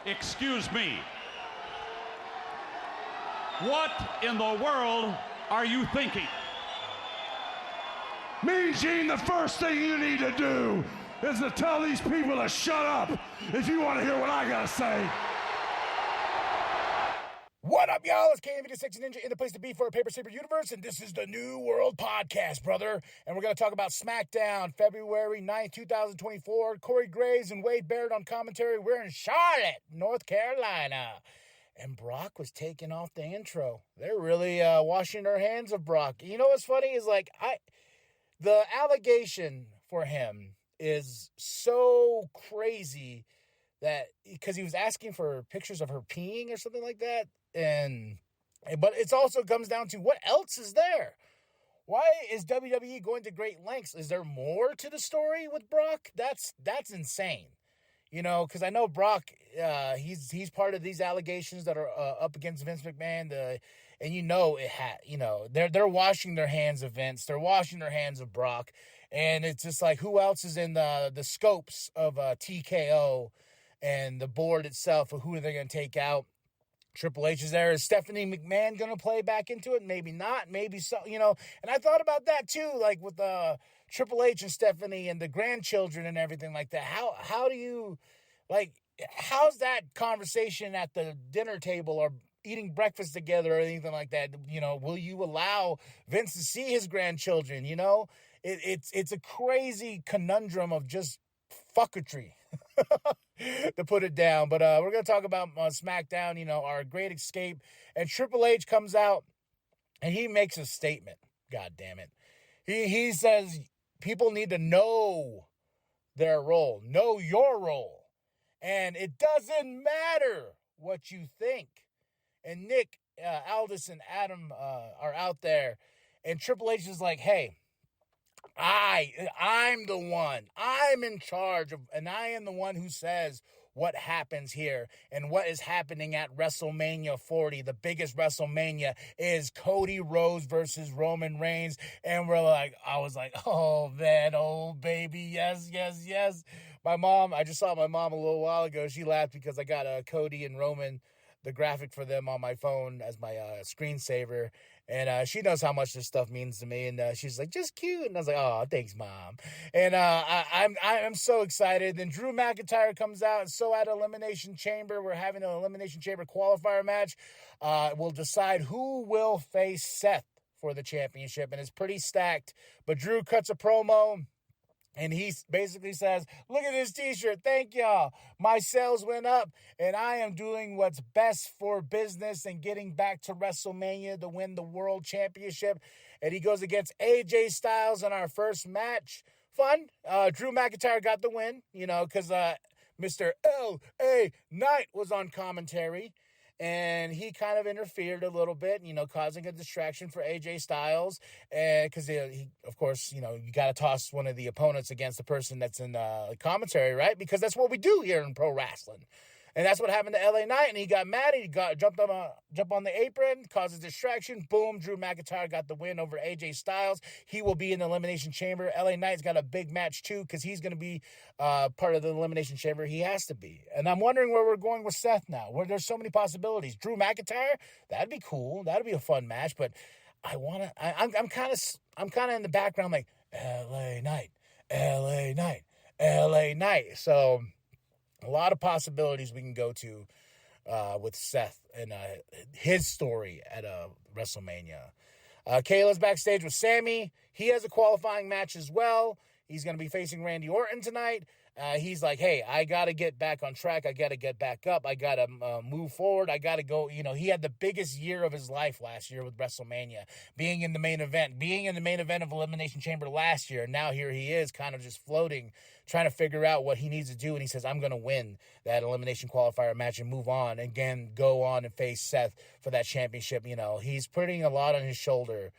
Excuse me. What in the world are you thinking? Mean Gene, the first thing you need to do is to tell these people to shut up if you want to hear what I gotta say. What up, y'all? It's KMV6 Ninja in the place to be for a Paper Saber universe, and this is the New World Podcast, brother. And we're going to talk about SmackDown, February 9th, 2024. Corey Graves and Wade Barrett on commentary. We're in Charlotte, North Carolina. And Brock was taking off the intro. They're really washing their hands of Brock. You know what's funny is the allegation for him is so crazy that because he was asking for pictures of her peeing or something like that. But it also comes down to what else is there? Why is WWE going to great lengths? Is there more to the story with Brock? That's insane. You know, because I know Brock, he's part of these allegations that are up against Vince McMahon. And you know they're washing their hands of Vince. They're washing their hands of Brock, and it's just like who else is in the scopes of TKO and the board itself of who they're going to take out. Triple H is there. Is Stephanie McMahon going to play back into it? Maybe not. Maybe so, And I thought about that too, like with Triple H and Stephanie and the grandchildren and everything like that. How do you, how's that conversation at the dinner table or eating breakfast together or anything like that? Will you allow Vince to see his grandchildren? It's a crazy conundrum of just fucketry. To put it down. But we're going to talk about SmackDown, our great escape. And Triple H comes out and he makes a statement. God damn it. He says people need to know their role. Know your role. And it doesn't matter what you think. And Nick, Aldis, and Adam are out there. And Triple H is like, hey, I'm the one. I'm in charge of, and I am the one who says what happens here and what is happening at WrestleMania 40. The biggest WrestleMania is Cody Rhodes versus Roman Reigns. And I was like, oh man, oh baby, yes, yes, yes. I just saw my mom a little while ago. She laughed because I got Cody and Roman, the graphic for them on my phone as my screensaver. And she knows how much this stuff means to me. And she's like, just cute. And I was like, oh, thanks, Mom. And I'm so excited. Then Drew McIntyre comes out. And so at Elimination Chamber, we're having an Elimination Chamber qualifier match. We'll decide who will face Seth for the championship. And it's pretty stacked. But Drew cuts a promo. And he basically says, look at this t-shirt. Thank y'all. My sales went up, and I am doing what's best for business and getting back to WrestleMania to win the World Championship. And he goes against AJ Styles in our first match. Fun. Drew McIntyre got the win, because Mr. L.A. Knight was on commentary. And he kind of interfered a little bit, causing a distraction for AJ Styles. Because, he, of course, you got to toss one of the opponents against the person that's in commentary, right? Because that's what we do here in pro wrestling. And that's what happened to LA Knight. And he got mad. He jumped on the apron, caused a distraction. Boom, Drew McIntyre got the win over AJ Styles. He will be in the Elimination Chamber. LA Knight's got a big match, too, because he's going to be part of the Elimination Chamber. He has to be. And I'm wondering where we're going with Seth now, where there's so many possibilities. Drew McIntyre, that'd be cool. That'd be a fun match. But I'm kind of in the background like, LA Knight, LA Knight, LA Knight. So a lot of possibilities we can go to with Seth and his story at WrestleMania. Kayla's backstage with Sammy. He has a qualifying match as well. He's going to be facing Randy Orton tonight. He's like, hey, I got to get back on track. I got to get back up. I got to move forward. I got to go. He had the biggest year of his life last year with WrestleMania, being in the main event of Elimination Chamber last year. And now here he is kind of just floating, trying to figure out what he needs to do. And he says, I'm going to win that elimination qualifier match and move on. And again, go on and face Seth for that championship. He's putting a lot on his shoulder.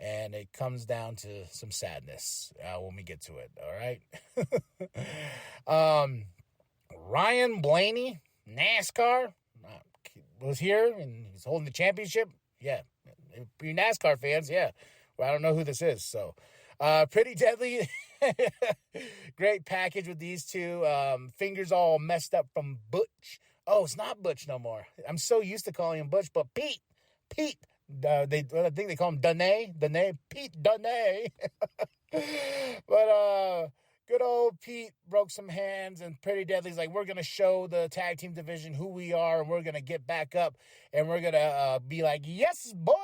And it comes down to some sadness when we get to it, all right? Ryan Blaney, NASCAR, was here, and he's holding the championship. Yeah, if you're NASCAR fans, yeah. Well, I don't know who this is, so. Pretty Deadly. Great package with these two. Fingers all messed up from Butch. Oh, it's not Butch no more. I'm so used to calling him Butch, but Pete. I think they call him Danae. Pete Danae. But good old Pete broke some hands, and Pretty Deadly's like, we're going to show the tag team division who we are, and we're going to get back up, and we're going to be like, yes, boy!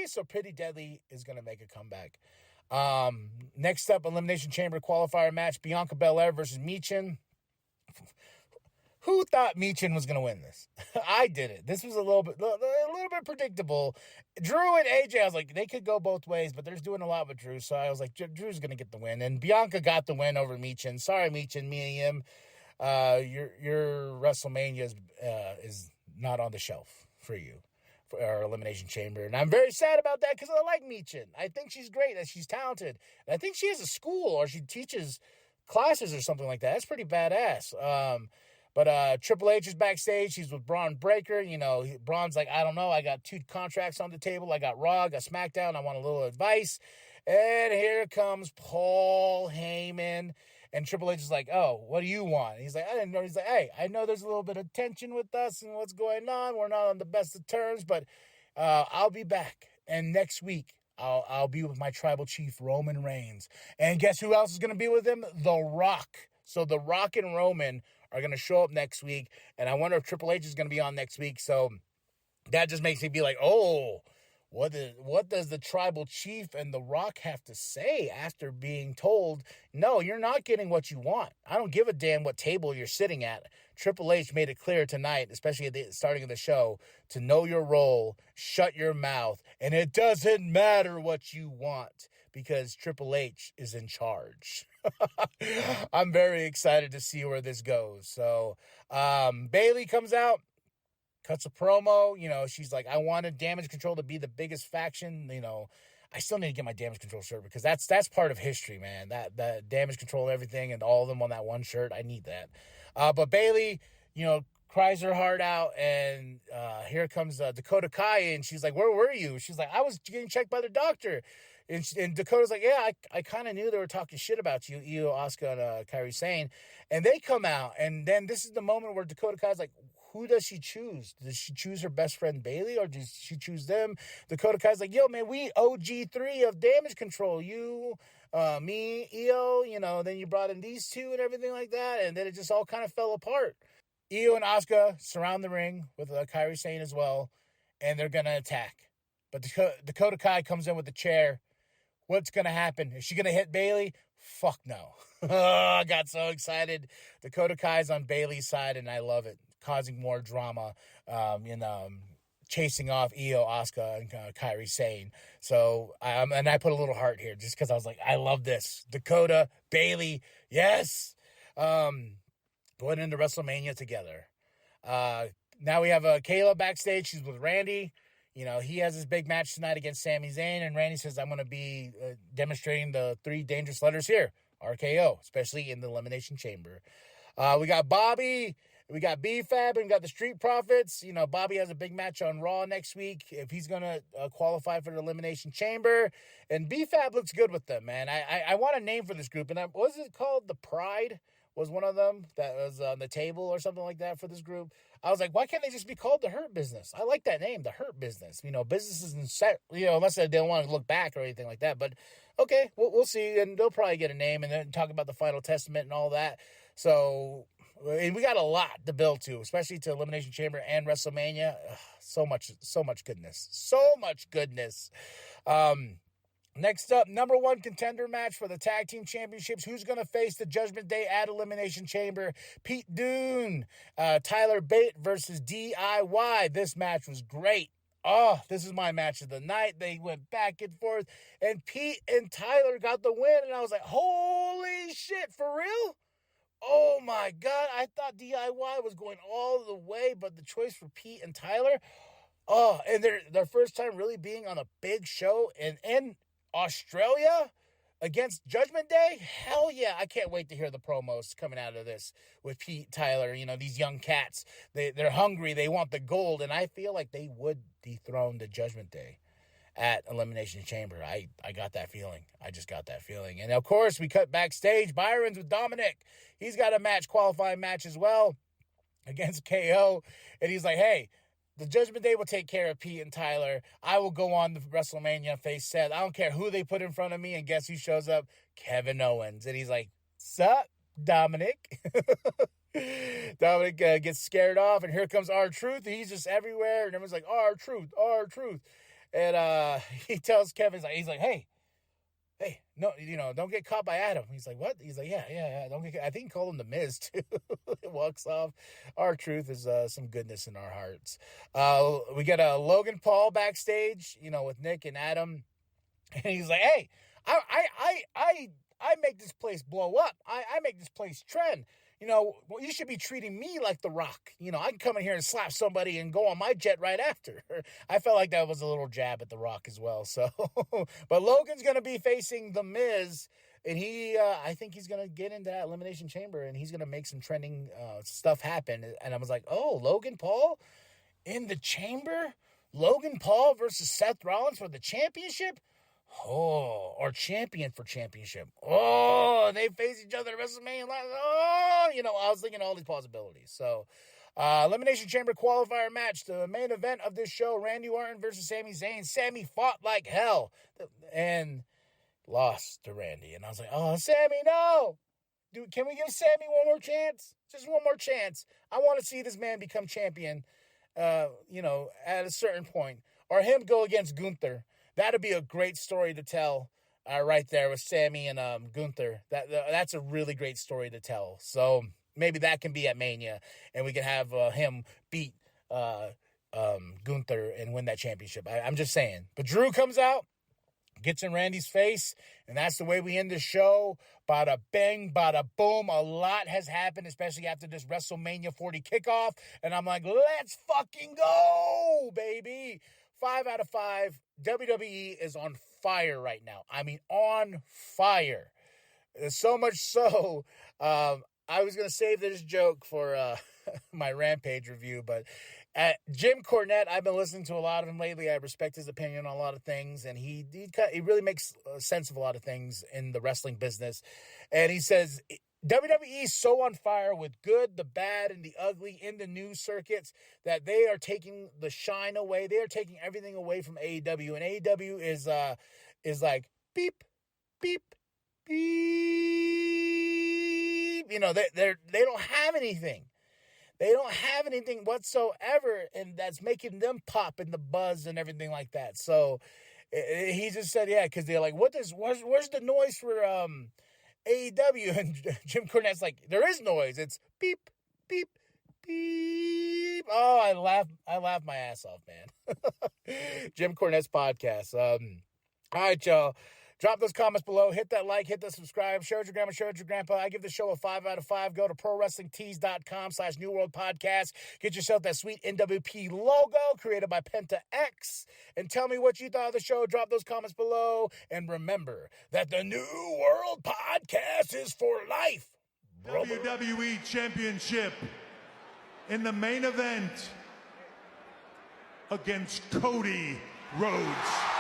So Pretty Deadly is going to make a comeback. Next up, Elimination Chamber qualifier match, Bianca Belair versus Michin. Who thought Michin was going to win this? I did it. This was a little bit predictable. Drew and AJ, I was like, they could go both ways, but they're doing a lot with Drew, so I was like, Drew's going to get the win. And Bianca got the win over Michin. Sorry, Michin, me and him. Your WrestleMania is not on the shelf for you, for our Elimination Chamber. And I'm very sad about that because I like Michin. I think she's great, that she's talented. And I think she has a school or she teaches classes or something like that. That's pretty badass. But Triple H is backstage. He's with Braun Breaker. You know, Braun's like, I don't know. I got 2 contracts on the table. I got Raw, I got SmackDown. I want a little advice. And here comes Paul Heyman. And Triple H is like, oh, what do you want? And he's like, I didn't know. He's like, hey, I know there's a little bit of tension with us and what's going on. We're not on the best of terms, but I'll be back. And next week, I'll be with my tribal chief, Roman Reigns. And guess who else is going to be with him? The Rock. So The Rock and Roman are going to show up next week, and I wonder if Triple H is going to be on next week. So that just makes me be like, oh, what does the tribal chief and The Rock have to say after being told, no, you're not getting what you want. I don't give a damn what table you're sitting at. Triple H made it clear tonight, especially at the starting of the show, to know your role, shut your mouth, and it doesn't matter what you want because Triple H is in charge. I'm very excited to see where this goes. So Bayley comes out, cuts a promo. You know, she's like, I wanted Damage Control to be the biggest faction. You know, I still need to get my Damage Control shirt because that's part of history, man. That Damage Control and everything and all of them on that one shirt. I need that. But Bayley, you know, cries her heart out, and here comes Dakota Kai, and she's like, where were you? She's like, I was getting checked by the doctor. And Dakota's like, yeah, I kind of knew they were talking shit about you, Io, Asuka, and Kairi Sane. And they come out, and then this is the moment where Dakota Kai's like, who does she choose? Does she choose her best friend Bayley, or does she choose them? Dakota Kai's like, yo, man, we OG3 of Damage Control. You, me, Io, you know, then you brought in these two and everything like that, and then it just all kind of fell apart. Io and Asuka surround the ring with Kairi Sane as well, and they're going to attack. But Dakota Kai comes in with the chair. What's going to happen? Is she going to hit Bayley? Fuck no. I got so excited. Dakota Kai's on Bayley's side, and I love it. Causing more drama, chasing off Io, Asuka, and Kairi Sane. So, and I put a little heart here just because I was like, I love this. Dakota, Bayley, yes. Going into WrestleMania together. Now we have Kayla backstage. She's with Randy. You know, he has his big match tonight against Sami Zayn, and Randy says, I'm going to be demonstrating the 3 dangerous letters here, RKO, especially in the Elimination Chamber. We got Bobby, we got B-Fab, and we got the Street Profits. You know, Bobby has a big match on Raw next week if he's going to qualify for the Elimination Chamber, and B-Fab looks good with them, man. I want a name for this group, and what was it called? The Pride was one of them that was on the table or something like that for this group. I was like, why can't they just be called the Hurt Business? I like that name, the Hurt Business. You know, businesses and set, you know, unless they don't want to look back or anything like that. But okay, we'll see, and they'll probably get a name and then talk about the Final Testament and all that. So, and we got a lot to build to, especially to Elimination Chamber and WrestleMania. Ugh, so much goodness. Next up, number 1 contender match for the Tag Team Championships. Who's going to face the Judgment Day at Elimination Chamber? Pete Dunne, Tyler Bate versus DIY. This match was great. Oh, this is my match of the night. They went back and forth, and Pete and Tyler got the win, and I was like, holy shit, for real? Oh my God, I thought DIY was going all the way, but the choice for Pete and Tyler, oh, and their first time really being on a big show in Australia against Judgment Day? Hell yeah, I can't wait to hear the promos coming out of this with Pete, Tyler, you know, these young cats. They're hungry, they want the gold, and I feel like they would dethrone the Judgment Day at Elimination Chamber. I got that feeling. I just got that feeling. And, of course, we cut backstage. Byron's with Dominic. He's got a qualifying match as well against KO. And he's like, hey, the Judgment Day will take care of Pete and Tyler. I will go on the WrestleMania face Seth. I don't care who they put in front of me. And guess who shows up? Kevin Owens. And he's like, sup, Dominic? Dominic gets scared off, and here comes R-Truth. He's just everywhere, and everyone's like, R-Truth, R-Truth. And he tells Kevin, he's like, hey, no, don't get caught by Adam. He's like, what? He's like, yeah, don't get. I think he called him the Miz too. Walks off. R-Truth is some goodness in our hearts. We get Logan Paul backstage, with Nick and Adam, and he's like, hey, I make this place blow up. I make this place trend. You should be treating me like The Rock. I can come in here and slap somebody and go on my jet right after. I felt like that was a little jab at The Rock as well. So, but Logan's going to be facing The Miz, and I think he's going to get into that Elimination Chamber, and he's going to make some trending stuff happen. And I was like, oh, Logan Paul in the chamber? Logan Paul versus Seth Rollins for the championship? Oh, or champion for championship. Oh, they face each other at WrestleMania. Oh, I was thinking all these possibilities. So, Elimination Chamber qualifier match, the main event of this show, Randy Orton versus Sami Zayn. Sami fought like hell and lost to Randy. And I was like, oh, Sami, no. Dude, can we give Sami one more chance? Just one more chance. I want to see this man become champion, at a certain point. Or him go against Gunther. That'd be a great story to tell right there with Sami and Gunther. That's a really great story to tell. So maybe that can be at Mania, and we can have him beat Gunther and win that championship. I'm just saying. But Drew comes out, gets in Randy's face, and that's the way we end the show. Bada bang, bada boom. A lot has happened, especially after this WrestleMania 40 kickoff. And I'm like, let's fucking go, baby. 5 out of 5. WWE is on fire right now. I mean, on fire. So much so, I was going to save this joke for my Rampage review, but Jim Cornette, I've been listening to a lot of him lately. I respect his opinion on a lot of things, and he really makes sense of a lot of things in the wrestling business. And he says, WWE is so on fire with good, the bad, and the ugly in the news circuits that they are taking the shine away. They are taking everything away from AEW, and AEW is like beep, beep, beep. They don't have anything. They don't have anything whatsoever, and that's making them pop in the buzz and everything like that. So he just said, yeah, because they're like, where's the noise for AEW? And Jim Cornette's like, there is noise. It's beep, beep, beep. Oh, I laughed my ass off, man. Jim Cornette's podcast. All right, y'all. Drop those comments below. Hit that like, hit the subscribe. Share with your grandma, share with your grandpa. I give the show a 5 out of 5. Go to ProWrestlingTees.com/New World Podcast. Get yourself that sweet nWp logo created by Penta X. And tell me what you thought of the show. Drop those comments below. And remember that the New World Podcast is for life, brother. WWE Championship in the main event against Cody Rhodes.